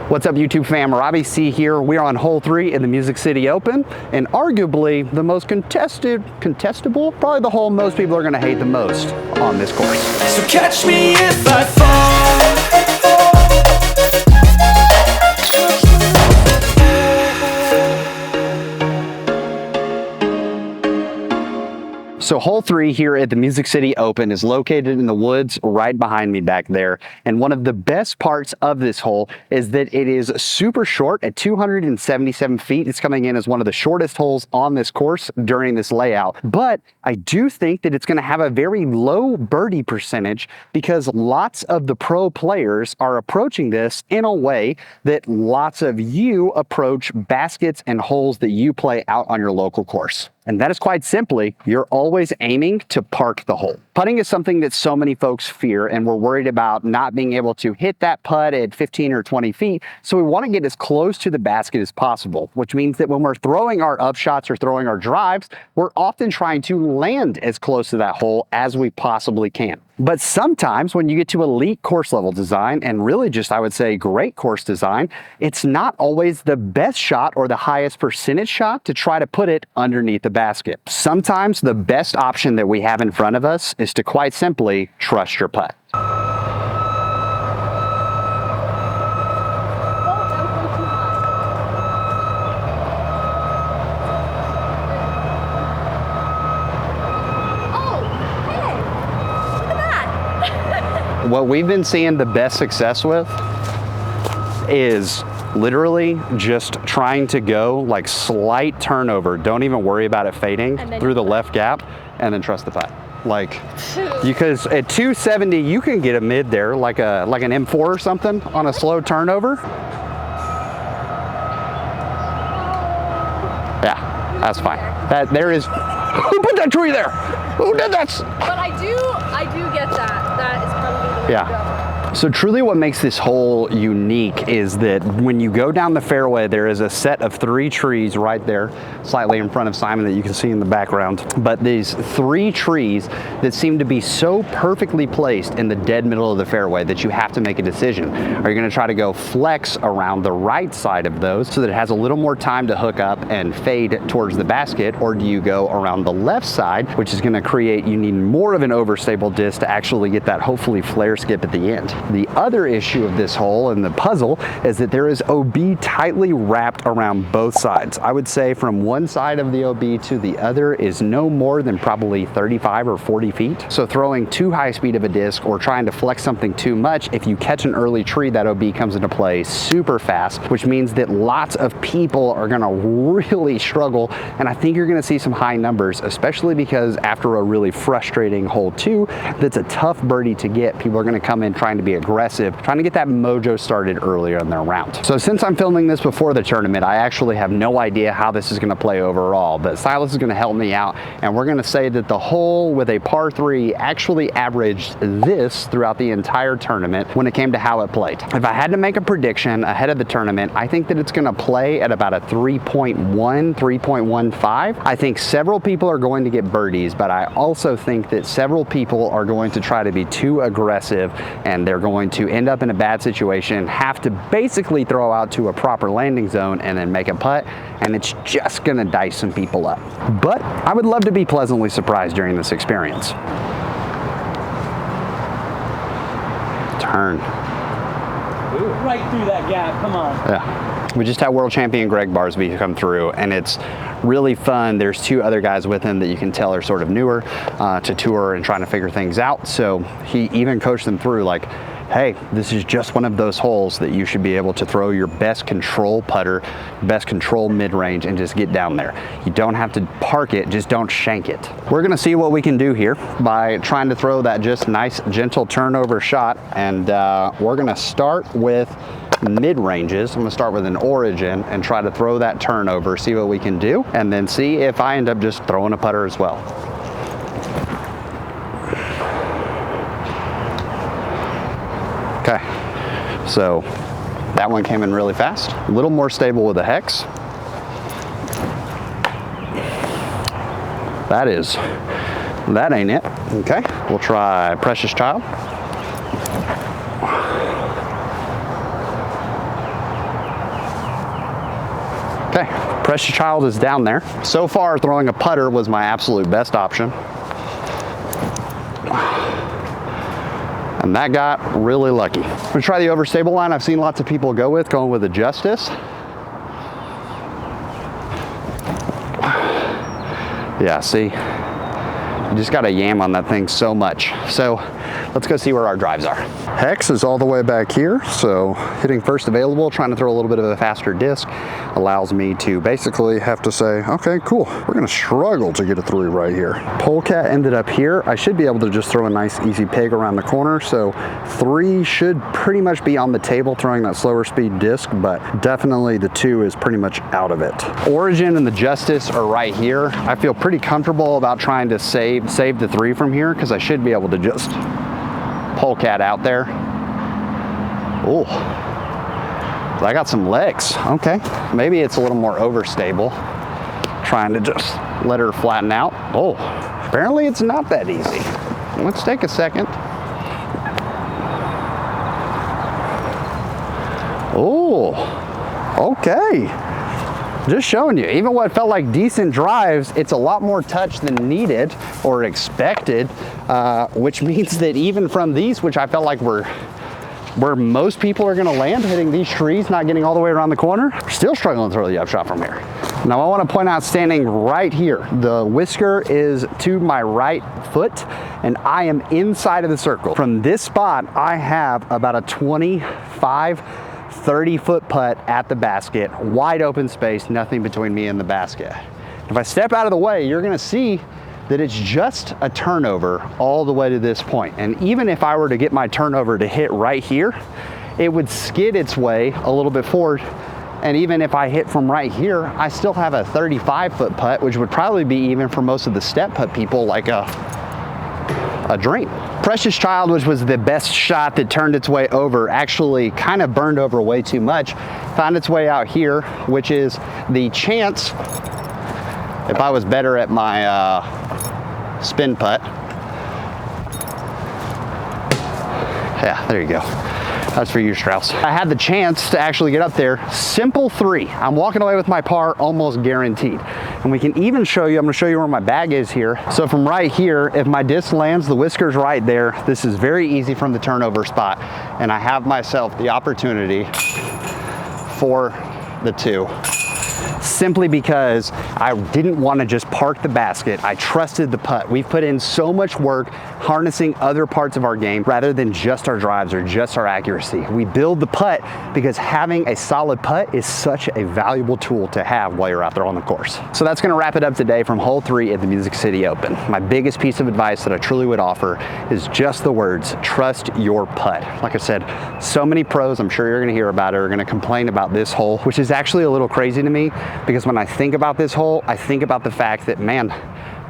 What's up, YouTube fam? Robbie C here. We're on hole 3 in the Music City Open, and arguably the most contestable, probably the hole most people are going to hate the most on this course. So catch me if I fall. So hole 3 here at the Music City Open is located in the woods right behind me back there. And one of the best parts of this hole is that it is super short at 277 feet. It's coming in as one of the shortest holes on this course during this layout. But I do think that it's going to have a very low birdie percentage because lots of the pro players are approaching this in a way that lots of you approach baskets and holes that you play out on your local course. And that is quite simply, you're always aiming to park the hole. Putting is something that so many folks fear, and we're worried about not being able to hit that putt at 15 or 20 feet. So we want to get as close to the basket as possible, which means that when we're throwing our upshots or throwing our drives, we're often trying to land as close to that hole as we possibly can. But sometimes when you get to elite course level design, and really just, I would say, great course design, it's not always the best shot or the highest percentage shot to try to put it underneath the basket. Sometimes the best option that we have in front of us is to quite simply trust your putt. What we've been seeing the best success with is literally just trying to go like slight turnover. Don't even worry about it fading through the left gap and then trust the putt. Like, because at 270, you can get a mid there, like an M4 or something on a slow turnover. Yeah, that's fine. There is, who put that tree there? Who did that? But I do get that. That is probably the way to go. So truly what makes this hole unique is that when you go down the fairway, there is a set of 3 trees right there, slightly in front of Simon that you can see in the background. But these 3 trees that seem to be so perfectly placed in the dead middle of the fairway that you have to make a decision. Are you going to try to go flex around the right side of those so that it has a little more time to hook up and fade towards the basket? Or do you go around the left side, which is going to create, you need more of an overstable disc to actually get that hopefully flare skip at the end. The other issue of this hole and the puzzle is that there is OB tightly wrapped around both sides. I would say from one side of the OB to the other is no more than probably 35 or 40 feet. So throwing too high speed of a disc or trying to flex something too much, if you catch an early tree, that OB comes into play super fast, which means that lots of people are gonna really struggle. And I think you're gonna see some high numbers, especially because after a really frustrating hole 2, that's a tough birdie to get, people are gonna come in trying to be aggressive, trying to get that mojo started earlier in their round. So since I'm filming this before the tournament, I actually have no idea how this is going to play overall, but Silas is going to help me out, and we're going to say that the hole with a par 3 actually averaged this throughout the entire tournament when it came to how it played. If I had to make a prediction ahead of the tournament, I think that it's going to play at about a 3.1, 3.15. I think several people are going to get birdies, but I also think that several people are going to try to be too aggressive, and they're going to end up in a bad situation, have to basically throw out to a proper landing zone and then make a putt, and it's just gonna dice some people up. But I would love to be pleasantly surprised during this experience. Turn. Ooh, right through that gap, come on. Yeah. We just had world champion Greg Barsby come through, and it's really fun. There's 2 other guys with him that you can tell are sort of newer to tour and trying to figure things out. So he even coached them through, like, hey, this is just one of those holes that you should be able to throw your best control putter, best control mid-range, and just get down there. You don't have to park it, just don't shank it. We're gonna see what we can do here by trying to throw that just nice, gentle turnover shot, and we're gonna start with mid-ranges. I'm gonna start with an origin and try to throw that turnover, see what we can do, and then see if I end up just throwing a putter as well. Okay, so that one came in really fast. A little more stable with the hex. That ain't it. Okay, we'll try Precious Child. Okay, Precious Child is down there. So far, throwing a putter was my absolute best option. And that got really lucky. I'm gonna try the overstable line I've seen lots of people go with, going with a Justice. Yeah, see, you just gotta yam on that thing so much. So let's go see where our drives are. Hex is all the way back here, so hitting first available, trying to throw a little bit of a faster disc, allows me to basically have to say, okay, cool, we're gonna struggle to get a 3 right here. Polecat ended up here. I should be able to just throw a nice easy peg around the corner, so 3 should pretty much be on the table throwing that slower speed disc, but definitely the 2 is pretty much out of it. Origin and the Justice are right here. I feel pretty comfortable about trying to save the 3 from here, because I should be able to just Polecat out there. Oh, I got some legs. Okay, maybe it's a little more overstable. Trying to just let her flatten out. Oh, apparently it's not that easy. Let's take a second. Oh, okay. Just showing you, even what felt like decent drives, it's a lot more touch than needed or expected, which means that even from these, which I felt like were where most people are gonna land, hitting these trees, not getting all the way around the corner, still struggling to throw the upshot from here. Now I wanna point out, standing right here, the whisker is to my right foot and I am inside of the circle. From this spot, I have about a 25, 30-foot putt at the basket, wide open space, nothing between me and the basket. If I step out of the way, you're gonna see that it's just a turnover all the way to this point. And even if I were to get my turnover to hit right here, it would skid its way a little bit forward. And even if I hit from right here, I still have a 35-foot putt, which would probably be, even for most of the step putt people, like a dream. Precious Child, which was the best shot that turned its way over, actually kind of burned over way too much, found its way out here, which is the chance, if I was better at my spin putt. Yeah, there you go. That's for you, Strauss. I had the chance to actually get up there. Simple 3. I'm walking away with my par almost guaranteed. And we can even show you, I'm gonna show you where my bag is here. So from right here, if my disc lands, the whisker's right there. This is very easy from the turnover spot. And I have myself the opportunity for the 2. Simply because I didn't want to just park the basket. I trusted the putt. We've put in so much work harnessing other parts of our game rather than just our drives or just our accuracy. We build the putt because having a solid putt is such a valuable tool to have while you're out there on the course. So that's going to wrap it up today from hole 3 at the Music City Open. My biggest piece of advice that I truly would offer is just the words, trust your putt. Like I said, so many pros, I'm sure you're going to hear about it, are going to complain about this hole, which is actually a little crazy to me, because when I think about this hole, I think about the fact that, man,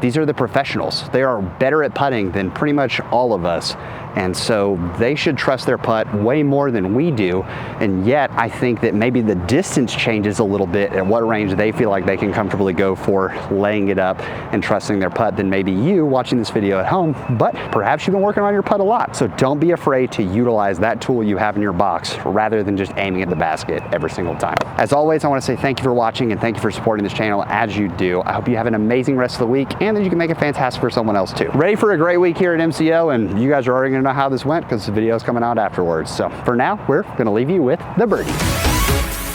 these are the professionals. They are better at putting than pretty much all of us. And so they should trust their putt way more than we do. And yet I think that maybe the distance changes a little bit at what range they feel like they can comfortably go for laying it up and trusting their putt than maybe you watching this video at home. But perhaps you've been working on your putt a lot. So don't be afraid to utilize that tool you have in your box rather than just aiming at the basket every single time. As always, I want to say thank you for watching and thank you for supporting this channel as you do. I hope you have an amazing rest of the week and that you can make it fantastic for someone else too. Ready for a great week here at MCO, and you guys are already going to know how this went because the video is coming out afterwards. So for now, we're going to leave you with the birdie.